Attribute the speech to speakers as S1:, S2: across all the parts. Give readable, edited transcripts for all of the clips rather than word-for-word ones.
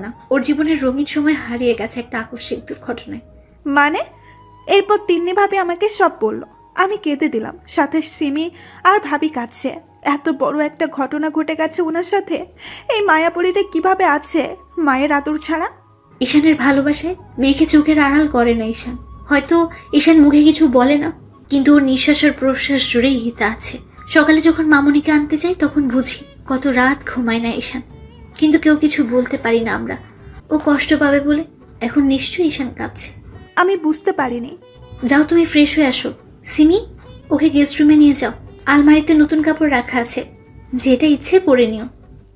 S1: না, ওর জীবনের রঙিন সময় হারিয়ে গেছে একটা আকস্মিক দুর্ঘটনায়।
S2: মানে? এরপর তিন্নি ভাবি আমাকে সব বলল। আমি কেঁদে দিলাম, সাথে সিমি আর ভাবি কাঁদছে। এত বড় একটা ঘটনা ঘটে গেছে ওনার সাথে। এই মায়াপুরীটা কিভাবে আছে মায়ের আদর ছাড়া?
S1: ঈশানের ভালোবাসায় মেয়েকে চোখের আড়াল করে না ঈশান। হয়তো ঈশান মুখে কিছু বলে না, কিন্তু ওর নিঃশ্বাস আর প্রশ্বাস জুড়েই হিতা আছে। সকালে যখন মামুনিকে আনতে যাই তখন বুঝি কত রাত ঘুমায় না ঈশান, কিন্তু কেউ কিছু বলতে পারি না আমরা। ও কষ্ট পাবে বলে। এখন নিশ্চয়ই ঈশান কাঁদছে।
S2: আমি বুঝতে পারিনি।
S1: যাও তুমি ফ্রেশ হয়ে আসো। সিমি, ওকে গেস্ট রুমে নিয়ে যাও। আলমারিতে নতুন কাপড় রাখা আছে, যেটা ইচ্ছে পরে নিও।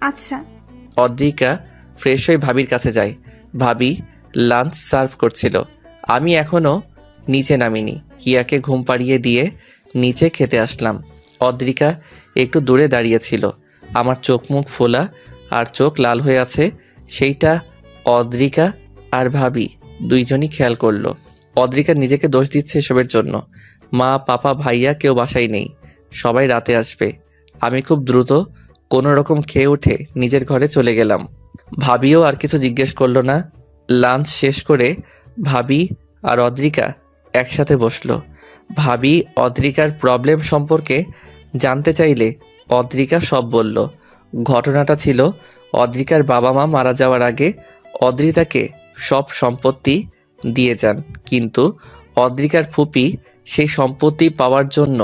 S2: আচ্ছা।
S3: অদ্রিকা ফ্রেশ হয়ে ভাবির কাছে যায়। ভাবি লাঞ্চ সার্ভ করছিল। আমি এখনও নিচে নামিনি। হিয়াকে ঘুম পাড়িয়ে দিয়ে নিচে খেতে আসলাম। অদ্রিকা একটু দূরে দাঁড়িয়েছিল। আমার চোখ মুখ ফোলা আর চোখ লাল হয়ে আছে, সেইটা অদ্রিকা আর ভাবি দুইজনই খেয়াল করলো। অদ্রিকা নিজেকে দোষ দিচ্ছে এসবের জন্য। মা, পাপা, ভাইয়া কেউ বাসায় নেই, সবাই রাতে আসবে। আমি খুব দ্রুত কোনো রকম খেয়ে উঠে নিজের ঘরে চলে গেলাম। ভাবিও আর কিছু জিজ্ঞেস করলো না। লাঞ্চ শেষ করে ভাবি আর অদ্রিকা একসাথে বসলো। ভাবি অদ্রিকার প্রবলেম সম্পর্কে জানতে চাইলে অদ্রিকা সব বলল। ঘটনাটা ছিল, অদ্রিকার বাবা মা মারা যাওয়ার আগে অদ্রিতাকে সব সম্পত্তি দিয়ে যান, কিন্তু অদ্রিকার ফুপি সেই সম্পত্তি পাওয়ার জন্য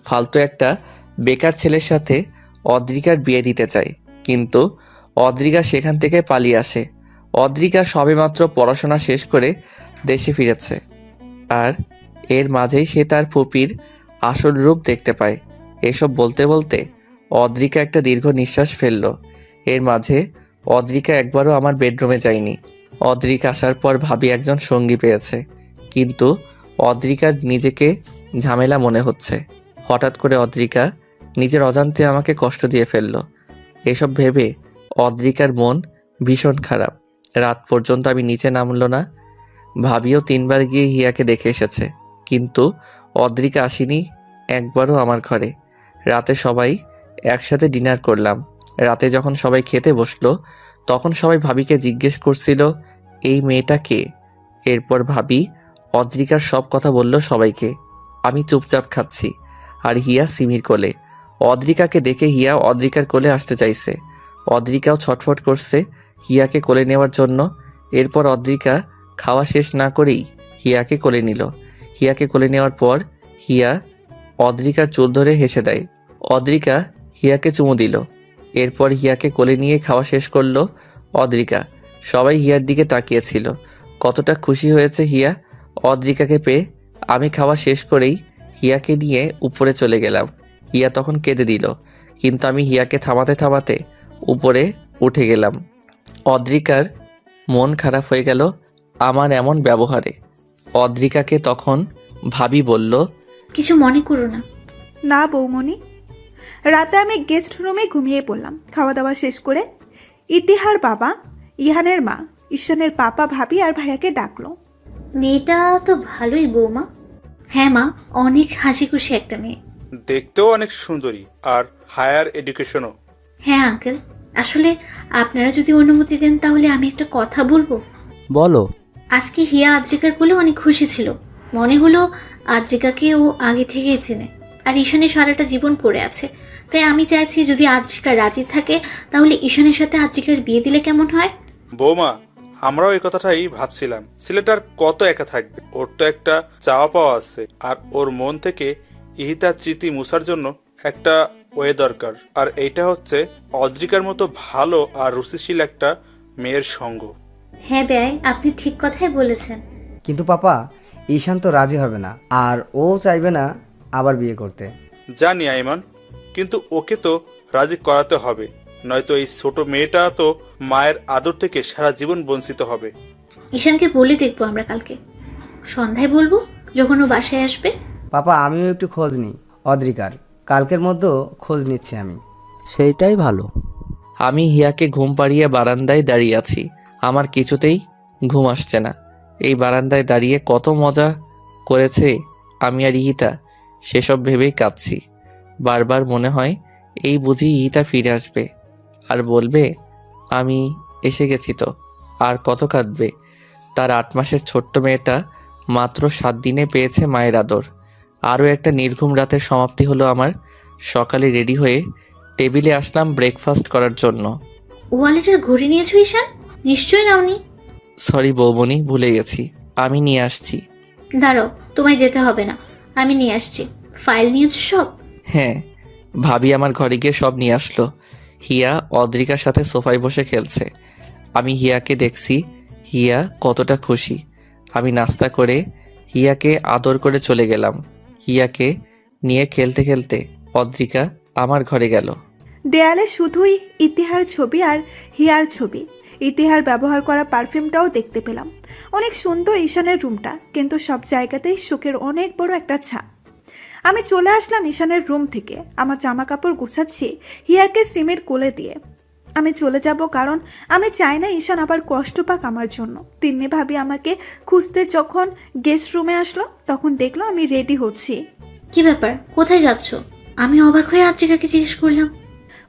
S3: ফালতু একটা বেকার ছেলের সাথে অদ্রিকার বিয়ে দিতে চায়। কিন্তু অদ্রিকা সেখান থেকে পালিয়ে আসে। অদ্রিকা সবেমাত্র পড়াশোনা শেষ করে দেশে ফিরেছে, আর এর মাঝেই সে তার ফুপির আসল রূপ দেখতে পায়। এসব বলতে বলতে অদ্রিকা একটা দীর্ঘ নিঃশ্বাস ফেলল। এর মাঝে অদ্রিকা একবারও আমার বেডরুমে যায়নি। অদ্রিকা আসার পর ভাবি একজন সঙ্গী পেয়েছে, কিন্তু অদ্রিকার নিজেকে ঝামেলা মনে হচ্ছে। হঠাৎ করে অদ্রিকা নিজের অজান্তে আমাকে কষ্ট দিয়ে ফেলল। এসব ভেবে অদ্রিকার মন ভীষণ খারাপ। রাত পর্যন্ত আমি নিচে নামলো না। ভাবিও 3বার গিয়ে হিয়াকে দেখে এসেছে, কিন্তু অদ্রিকা আসেনি একবারও আমার ঘরে। রাতে সবাই একসাথে ডিনার করলাম। রাতে যখন সবাই খেতে বসলো তখন সবাই ভাবিকে জিজ্ঞেস করছিল, এই মেয়েটা কে? এরপর ভাবি অদ্রিকার সব কথা বলল সবাইকে। আমি চুপচাপ খাচ্ছি, আর হিয়া সিমির কোলে। অদ্রিকাকে দেখে হিয়া অদ্রিকার কোলে আসতে চাইছে। অদ্রিকাও ছটফট করছে হিয়াকে কোলে নেওয়ার জন্য। এরপর অদ্রিকা খাওয়া শেষ না করেই হিয়াকে কোলে নিল। হিয়াকে কোলে নেওয়ার পর হিয়া অদ্রিকার চুল ধরে হেসে দেয়। অদ্রিকা হিয়াকে চুমু দিল। এরপর হিয়াকে কোলে নিয়ে খাওয়া শেষ করলো অদ্রিকা। সবাই হিয়ার দিকে তাকিয়েছিল। কতটা খুশি হয়েছে হিয়া অদ্রিকাকে পেয়ে। আমি খাওয়া শেষ করেই হিয়াকে নিয়ে উপরে চলে গেলাম। হিয়া তখন কেঁদে দিল, কিন্তু আমি হিয়াকে থামাতে থামাতে উপরে উঠে গেলাম। অদ্রিকার মন খারাপ হয়ে গেল আমার এমন ব্যবহারে। অদ্রিকাকে তখন ভাবি বলল,
S1: কিছু মনে করো না।
S2: না বৌমনি। রাতে আমি গেস্ট রুমে ঘুমিয়ে পড়লাম। খাওয়া দাওয়া শেষ করে ইতিহার বাবা, ইহানের মা, ঈশানের পাপা, ভাবি আর ভাইয়াকে ডাকলো।
S1: মেয়েটা তো ভালোই বৌমা। হ্যাঁ মা, অনেক হাসি খুশি একটা মেয়ে।
S4: দেখতেও অনেক সুন্দরী, আর হায়ার এডুকেশনও।
S1: হ্যাঁ আঙ্কেল, আসলে আপনারা যদি অনুমতি দেন তাহলে আমি একটা কথা বলবো।
S5: বলো।
S1: আজকে হিয়া আদ্রিকার কোলে অনেক খুশি ছিল। মনে হলো আদ্রিকাকে ও আগে থেকেই চেনে, আর ঈশানের সারাটা জীবন পড়ে আছে। তাই আমি চাইছি যদি আদ্রিকা রাজি থাকে তাহলে ঈশানের সাথে আদ্রিকার বিয়ে দিলে কেমন হয়?
S4: বৌমা, আমরাও এই কথাটাই ভাবছিলাম। ছেলেটার কত একা থাকবে, ওর তো একটা চাওয়া পাওয়া আছে, আর ওর মন থেকে ইহিতার স্মৃতি মুছার জন্য একটা ওয়ে দরকার। আর এইটা হচ্ছে অদ্রিকার মতো ভালো আর রুচিশীল একটা মেয়ের সঙ্গ।
S1: হ্যাঁ ব্যয়, আপনি ঠিক কথাই বলেছেন।
S5: কিন্তু পাপা, ঈশান তো রাজি হবে না, আর ও চাইবে না আবার বিয়ে করতে।
S4: জানি আইমান, কিন্তু ওকে তো রাজি করাতে হবে, নয়তো এই ছোট মেয়েটা তো মায়ের আদর থেকে সারা জীবন বঞ্চিত হবে।
S1: ঈশানকে বলে দেখবো আমরা কালকে সন্ধ্যায়, বলবো যখন ও বাসায় আসবে।
S5: পাপা, আমিও একটু খোঁজ নিই অদ্রিকার। কালকের মধ্যে খোঁজ নিচ্ছি আমি।
S6: সেইটাই ভালো।
S3: আমি হিয়াকে ঘুম পাড়িয়ে বারান্দায় দাঁড়িয়ে আছি। আমার কিছুতেই ঘুম আসছে না। এই বারান্দায় দাঁড়িয়ে কত মজা করেছে আমি আর ইহিতা, সেসব ভেবেই কাঁদছি। বারবার মনে হয় এই বুঝি ইহিতা ফিরে আসবে আর বলবে আমি এসে গেছি তো, আর কত কাঁদবে? তার 8 মাসের ছোট্ট মেয়েটা মাত্র 7 দিনে পেয়েছে মায়ের আদর। আরও একটা নির্ঘুম রাতের সমাপ্তি হলো আমার। সকালে রেডি হয়ে টেবিলে আসলাম ব্রেকফাস্ট করার জন্য।
S1: ওয়ালেটের ঘড়ি নিয়েছো ঈশান? নিশ্চয়ই নাওনি।
S3: সরি বৌমনি, ভুলে গেছি, আমি নিয়ে আসছি।
S1: দাঁড়াও, তোমায় যেতে হবে না, আমি নিয়ে আসছি। ফাইল নিয়েছো সব?
S3: হ্যাঁ, ভাবি আমার ঘরে গিয়ে সব নিয়ে আসলো। হিয়া অদ্রিকার সাথে সোফায় বসে খেলছে। আমি হিয়াকে দেখছি, হিয়া কতটা খুশি। আমি নাস্তা করে হিয়াকে আদর করে চলে গেলাম। হিয়াকে নিয়ে খেলতে খেলতে অদ্রিকা আমার ঘরে গেল।
S2: দেয়ালে শুধুই ইতিহার ছবি আর হিয়ার ছবি। ইতিহার ব্যবহার করা পারফিউমটাও দেখতে পেলাম। অনেক সুন্দর ঈশানের রুমটা, কিন্তু সব জায়গাতেই শোকের অনেক বড় একটা ছাপ। আমি চলে আসলাম ঈশানের রুম থেকে। আমার জামা কাপড় গুছাচ্ছি হিয়াকে সিমের কোলে দিয়ে। আমি চলে যাব, কারণ আমি চাই না ঈশান আবার কষ্ট পাক আমার জন্য। তিন্নি ভাবি আমাকে খুঁজতে যখন গেস্ট রুমে আসলো, তখন দেখলো আমি রেডি হচ্ছি।
S1: কি ব্যাপার, কোথায় যাচ্ছ? আমি অবাক হয়ে আদ্রিকাকে জিজ্ঞেস করলাম।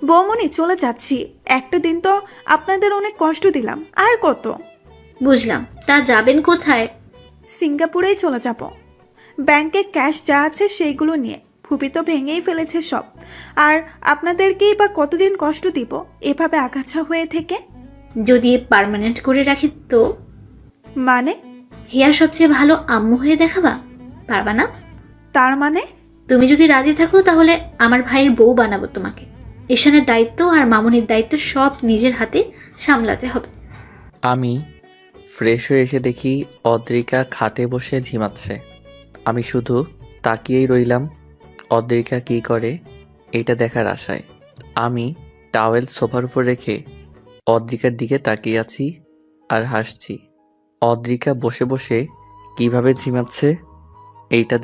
S2: বৌমনি, চলে যাচ্ছি। একটা দিন তো আপনাদের অনেক কষ্ট দিলাম, আর কত।
S1: বুঝলাম, তা যাবেন কোথায়?
S2: সিঙ্গাপুরেই চলে যাব। ব্যাংকে ক্যাশ যা আছে সেইগুলো নিয়ে। ফুপি তো ভেঙেই ফেলেছে সব। আর আপনাদেরকেই বা কতদিন কষ্ট দিব এভাবে আগাছা হয়ে থেকে?
S1: যদি পার্মানেন্ট করে রাখি তো?
S2: মানে?
S1: হিয়ার সবচেয়ে ভালো আম্মু হয়ে দেখাবা? পারবা না?
S2: তার মানে?
S1: তুমি যদি রাজি থাকো তাহলে আমার ভাইয়ের বউ বানাবো তোমাকে। ঈশানের দায়িত্ব আর মামুনির দায়িত্ব সব নিজের হাতে সামলাতে হবে।
S3: আমি ফ্রেশ হয়ে এসে দেখি অদ্রিকা খাটে বসে ঝিমাচ্ছে। আমি শুধু তাকিয়েই রইলাম অদ্রিকা কী করে এটা দেখার আশায়। আমি টাওয়েল সোফার উপর রেখে অদ্রিকার দিকে তাকিয়ে আছি আর হাসছি। অদ্রিকা বসে বসে কিভাবে ঝিমাচ্ছে এইটা